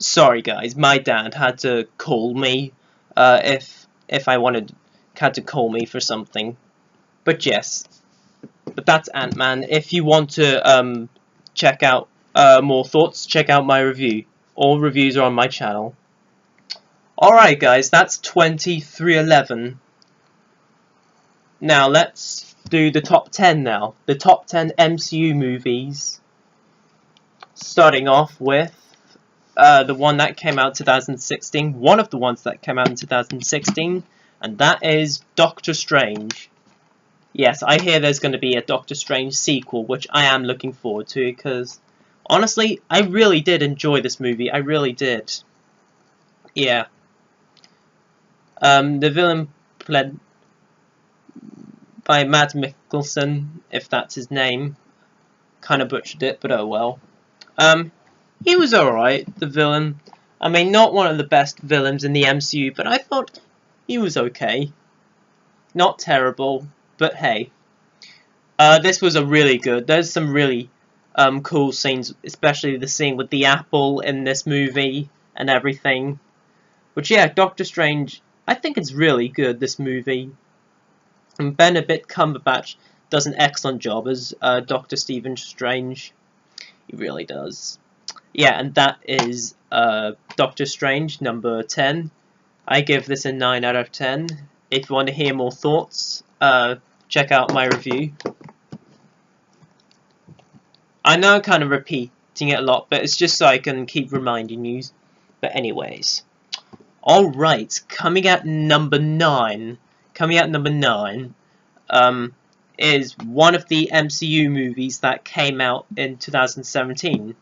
Sorry guys, my dad had to call me if I had to call me for something. But yes, but that's Ant-Man. If you want to check out more thoughts, check out my review. All reviews are on my channel. Alright guys, that's 2311. Now let's do the top 10 now. The top 10 MCU movies. Starting off with the one that came out in 2016. One of the ones that came out in 2016. And that is Doctor Strange. Yes, I hear there's going to be a Doctor Strange sequel, which I am looking forward to, because honestly, I really did enjoy this movie. I really did. Yeah. The villain played by Matt Mikkelsen, if that's his name. Kind of butchered it, but oh well. He was alright, the villain. I mean, not one of the best villains in the MCU, but I thought he was okay. Not terrible, but hey. This was a really good. There's some really cool scenes, especially the scene with the apple in this movie and everything. But yeah, Doctor Strange, I think it's really good, this movie. And Benedict Cumberbatch does an excellent job as Dr. Stephen Strange. He really does. Yeah, and that is Doctor Strange, number 10. I give this a 9 out of 10. If you want to hear more thoughts, check out my review. I know I'm kind of repeating it a lot, but it's just so I can keep reminding you. But anyways. Alright, coming at number 9. Coming at number 9 is one of the MCU movies that came out in 2017.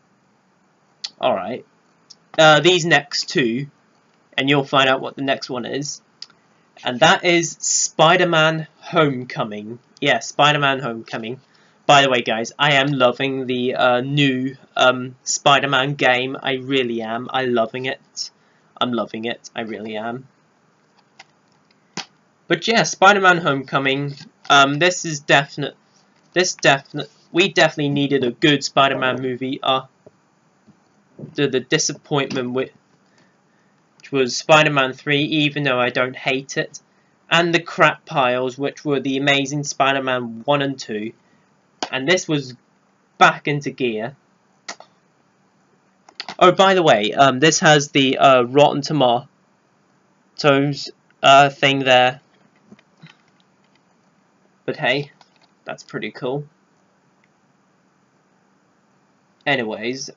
Alright. These next two, and you'll find out what the next one is. And that is SpiderMan Homecoming. Yeah, SpiderMan Homecoming. By the way, guys, I am loving the new Spider-Man game. I really am. I'm loving it. I'm loving it. I really am. But yeah, Spider-Man Homecoming. We definitely needed a good Spider-Man movie. The disappointment which was Spider-Man 3, even though I don't hate it, and the crap piles, which were the Amazing Spider-Man 1 and 2. And this was back into gear. Oh, by the way, this has the Rotten Tomatoes thing there. But hey, that's pretty cool. Anyways,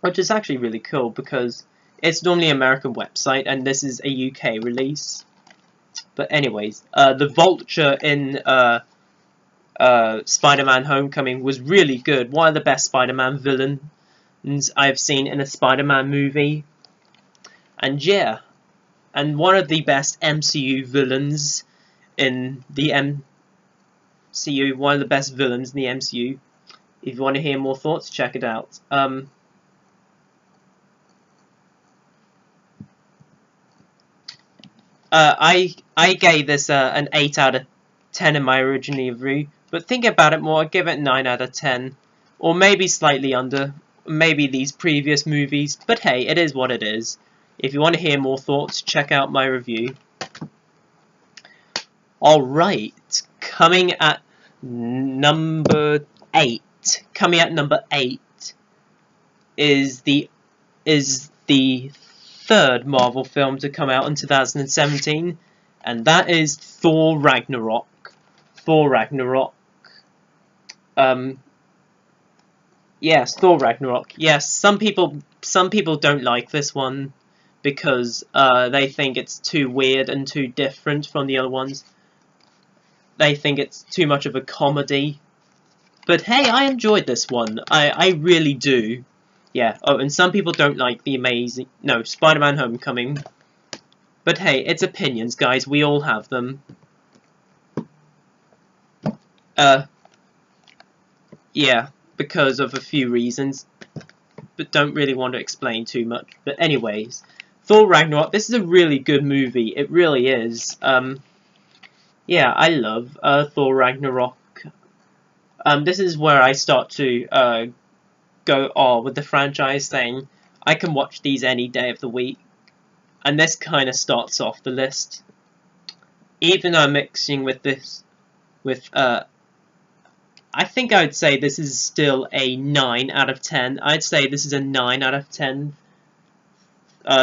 which is actually really cool because it's normally an American website and this is a UK release. But anyways, the Vulture in Spider-Man Homecoming was really good. One of the best Spider-Man villains I've seen in a Spider-Man movie. And yeah, and one of the best MCU villains in the MCU. One of the best villains in the MCU. If you want to hear more thoughts, check it out. I gave this an 8 out of 10 in my original review, but think about it more, I'd give it 9 out of 10, or maybe slightly under, maybe these previous movies, but hey, it is what it is. If you want to hear more thoughts, check out my review. Alright, coming at number 8. Coming at number 8 is the third Marvel film to come out in 2017, and that is Thor Ragnarok. Thor Ragnarok. Yes, Thor Ragnarok. Yes, some people don't like this one because they think it's too weird and too different from the other ones. They think it's too much of a comedy. But hey, I enjoyed this one. I really do. Yeah, oh, and some people don't like Spider-Man Homecoming. But hey, it's opinions, guys. We all have them. Yeah, because of a few reasons. But don't really want to explain too much. But anyways, Thor Ragnarok, this is a really good movie. It really is. Yeah, I love Thor Ragnarok. This is where I start to go with the franchise thing. I can watch these any day of the week, and this kind of starts off the list. Even though I'm mixing with this, with I think I'd say this is still a 9 out of 10. I'd say this is a 9 out of 10.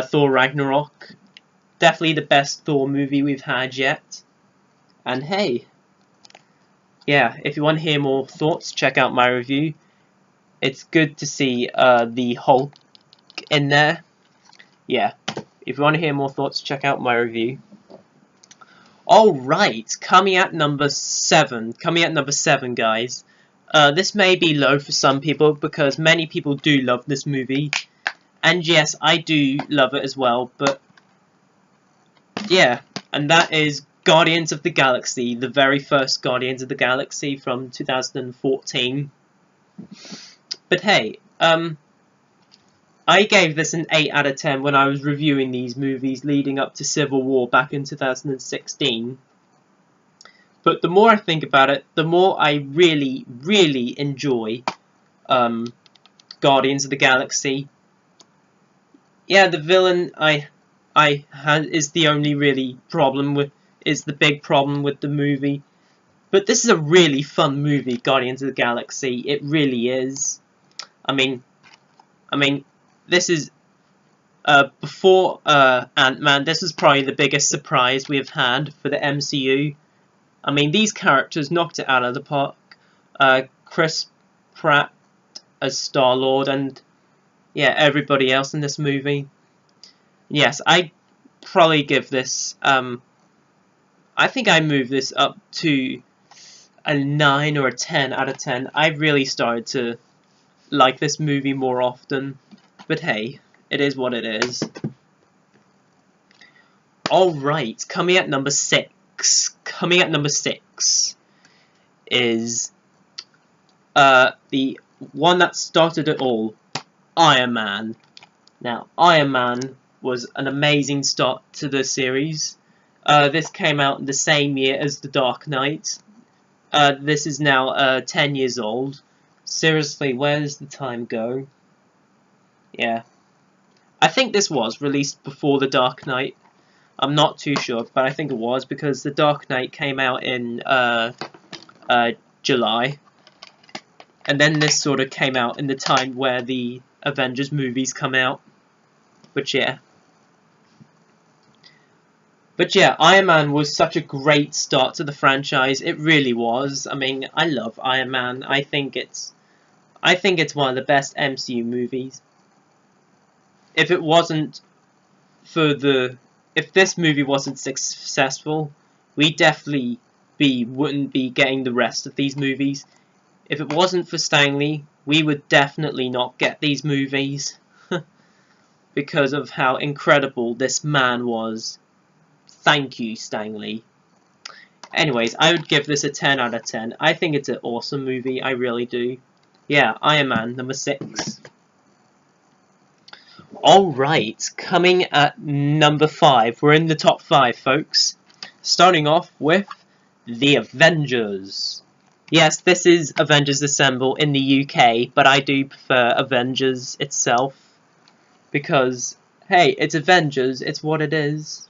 Thor Ragnarok. Definitely the best Thor movie we've had yet. And hey, yeah, if you want to hear more thoughts, check out my review. It's good to see the Hulk in there. Yeah, if you want to hear more thoughts, check out my review. Alright, coming at number 7, guys. This may be low for some people because many people do love this movie. And yes, I do love it as well, but yeah, and that is Guardians of the Galaxy, the very first Guardians of the Galaxy from 2014. But hey, I gave this an 8 out of 10 when I was reviewing these movies leading up to Civil War back in 2016. But the more I think about it, the more I really, really enjoy Guardians of the Galaxy. Yeah, the villain is the only really problem with, is the big problem with the movie. But this is a really fun movie, Guardians of the Galaxy. It really is. I mean, this is before Ant-Man. This is probably the biggest surprise we have had for the MCU. I mean, these characters knocked it out of the park. Chris Pratt as Star-Lord, and yeah, everybody else in this movie. Yes, I probably give this. I think I move this up to a 9 or a 10 out of 10. I really started to like this movie more often, but hey, it is what it is. Alright, coming at number 6. Coming at number 6 is the one that started it all, Iron Man. Now, Iron Man was an amazing start to the series. This came out in the same year as The Dark Knight. This is now 10 years old. Seriously, where does the time go? Yeah. I think this was released before The Dark Knight. I'm not too sure, but I think it was, because The Dark Knight came out in July. And then this sort of came out in the time where the Avengers movies come out. But yeah. Iron Man was such a great start to the franchise. It really was. I mean, I love Iron Man. I think it's one of the best MCU movies. If it wasn't for if this movie wasn't successful, we definitely wouldn't be getting the rest of these movies. If it wasn't for Stan Lee, we would definitely not get these movies. Because of how incredible this man was. Thank you, Stan Lee. Anyways, I would give this a 10 out of 10. I think it's an awesome movie, I really do. Yeah, Iron Man, number 6. Alright, coming at number 5. We're in the top 5, folks. Starting off with The Avengers. Yes, this is Avengers Assemble in the UK, but I do prefer Avengers itself. Because, hey, it's Avengers, it's what it is.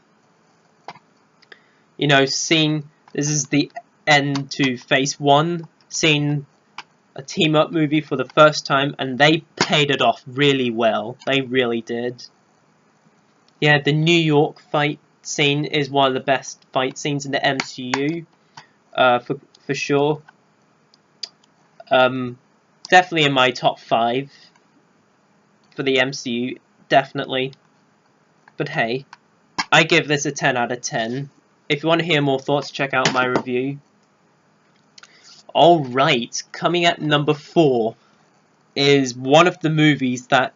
You know, seeing, this is the end to Phase 1, seeing a team-up movie for the first time, and they paid it off really well. They really did. Yeah, the New York fight scene is one of the best fight scenes in the MCU, for sure. Definitely in my top 5 for the MCU, definitely. But hey, I give this a 10 out of 10. If you want to hear more thoughts, check out my review. Alright, coming at number 4 is one of the movies that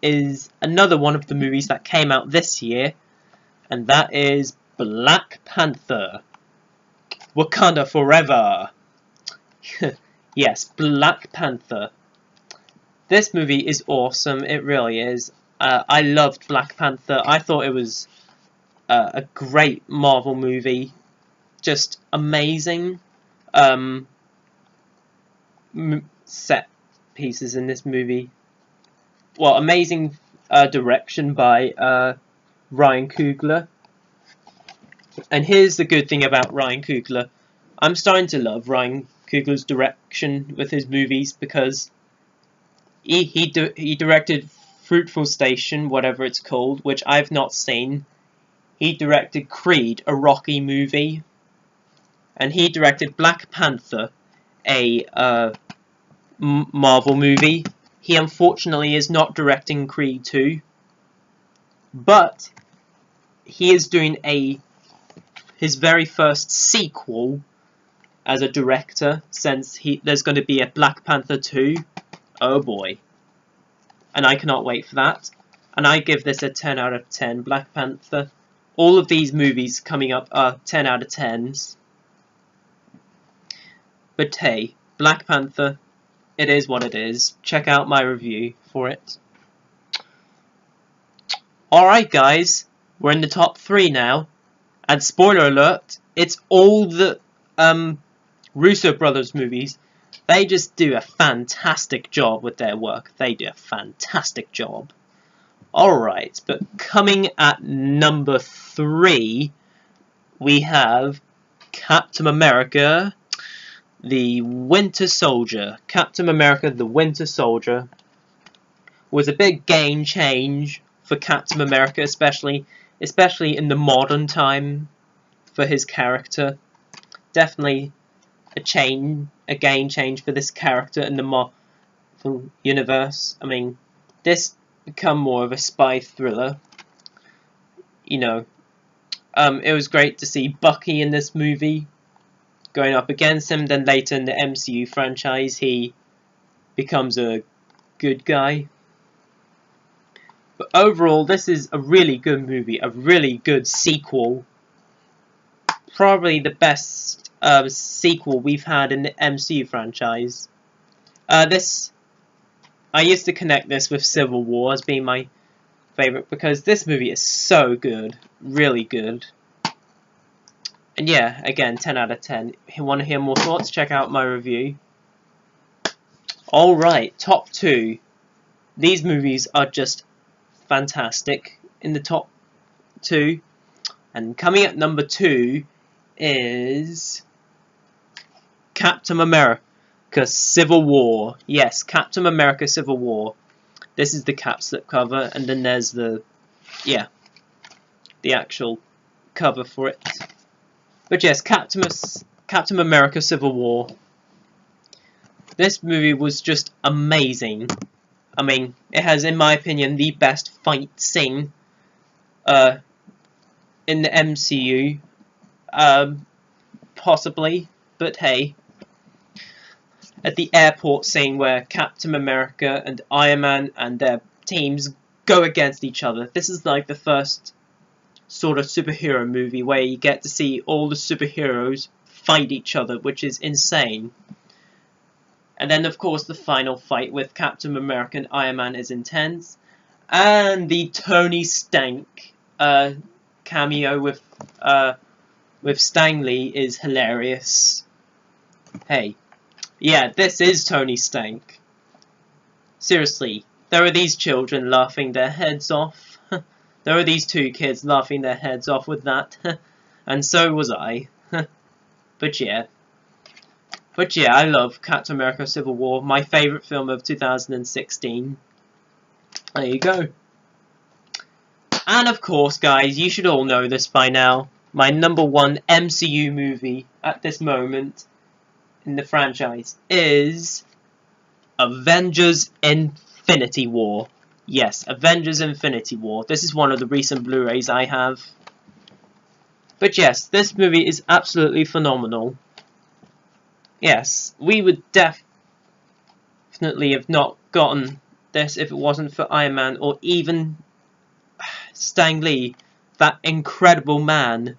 is another one of the movies that came out this year, and that is Black Panther. Wakanda Forever. Yes, Black Panther. This movie is awesome, it really is. I loved Black Panther. I thought it was a great Marvel movie. Just amazing. Set pieces in this movie. Well, amazing direction by Ryan Coogler. And here's the good thing about Ryan Coogler. I'm starting to love Ryan Coogler's direction with his movies, because he directed Fruitful Station, whatever it's called, which I've not seen. He directed Creed, a Rocky movie. And he directed Black Panther, a Marvel movie. He unfortunately is not directing Creed 2. But he is doing his very first sequel as a director, since there's going to be a Black Panther 2. Oh boy. And I cannot wait for that. And I give this a 10 out of 10. Black Panther. All of these movies coming up are 10 out of 10s. But hey, Black Panther, it is what it is. Check out my review for it. Alright guys, we're in the top 3 now. And spoiler alert, it's all the Russo brothers movies. They just do a fantastic job with their work. They do a fantastic job. Alright, but coming at number 3, we have Captain America, the Winter Soldier. Captain America, the Winter Soldier was a big game change for Captain America, especially in the modern time for his character. Definitely a game change for this character in the Marvel universe. I mean, this become more of a spy thriller. You know, it was great to see Bucky in this movie going up against him. Then later in the MCU franchise, he becomes a good guy. But overall, this is a really good movie, a really good sequel. Probably the best sequel we've had in the MCU franchise. I used to connect this with Civil War as being my favourite, because this movie is so good, really good. And yeah, again, 10 out of 10. If you want to hear more thoughts, check out my review. Alright, top 2. These movies are just fantastic in the top 2. And coming at number 2 is Captain America Civil War. Yes, Captain America Civil War. This is the cap slip cover, and then there's the actual cover for it. But yes, Captain America Civil War. This movie was just amazing. I mean, it has, in my opinion, the best fight scene in the MCU. Possibly, but hey. At the airport scene where Captain America and Iron Man and their teams go against each other. This is like the first sort of superhero movie where you get to see all the superheroes fight each other, which is insane. And then, of course, the final fight with Captain America and Iron Man is intense. And the Tony Stank cameo with Stan Lee is hilarious. Hey, yeah, this is Tony Stank. Seriously, there are these children laughing their heads off. There are these 2 kids laughing their heads off with that. And so was I. But yeah, I love Captain America Civil War. My favourite film of 2016. There you go. And of course, guys, you should all know this by now. My number 1 MCU movie at this moment in the franchise is Avengers Infinity War. Yes, Avengers Infinity War. This is one of the recent Blu-rays I have. But yes, this movie is absolutely phenomenal. Yes, we would definitely have not gotten this if it wasn't for Iron Man or even Stan Lee, that incredible man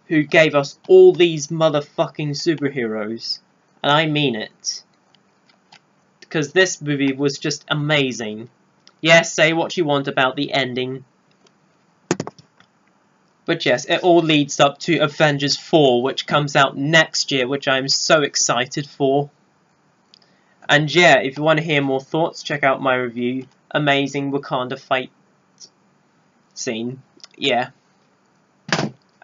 who gave us all these motherfucking superheroes. And I mean it. Because this movie was just amazing. Yes, say what you want about the ending. But yes, it all leads up to Avengers 4, which comes out next year, which I'm so excited for. And yeah, if you want to hear more thoughts, check out my review. amazing Wakanda fight scene. Yeah.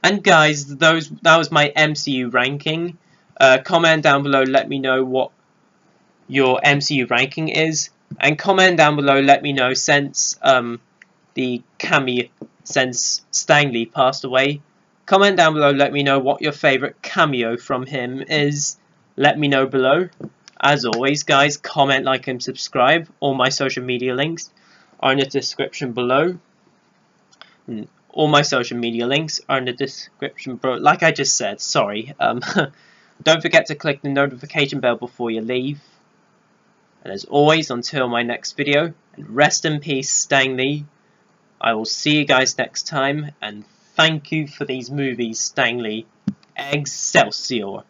And guys, that was my MCU ranking. Comment down below, let me know what your MCU ranking is, and comment down below, let me know since since Stan Lee passed away. Comment down below, let me know what your favourite cameo from him is. Let me know below. As always, guys, comment, like, and subscribe. All my social media links are in the description below. All my social media links are in the description below. Like I just said, sorry. Don't forget to click the notification bell before you leave. And as always, until my next video, and rest in peace, Stan Lee. I will see you guys next time, and thank you for these movies, Stan Lee. Excelsior!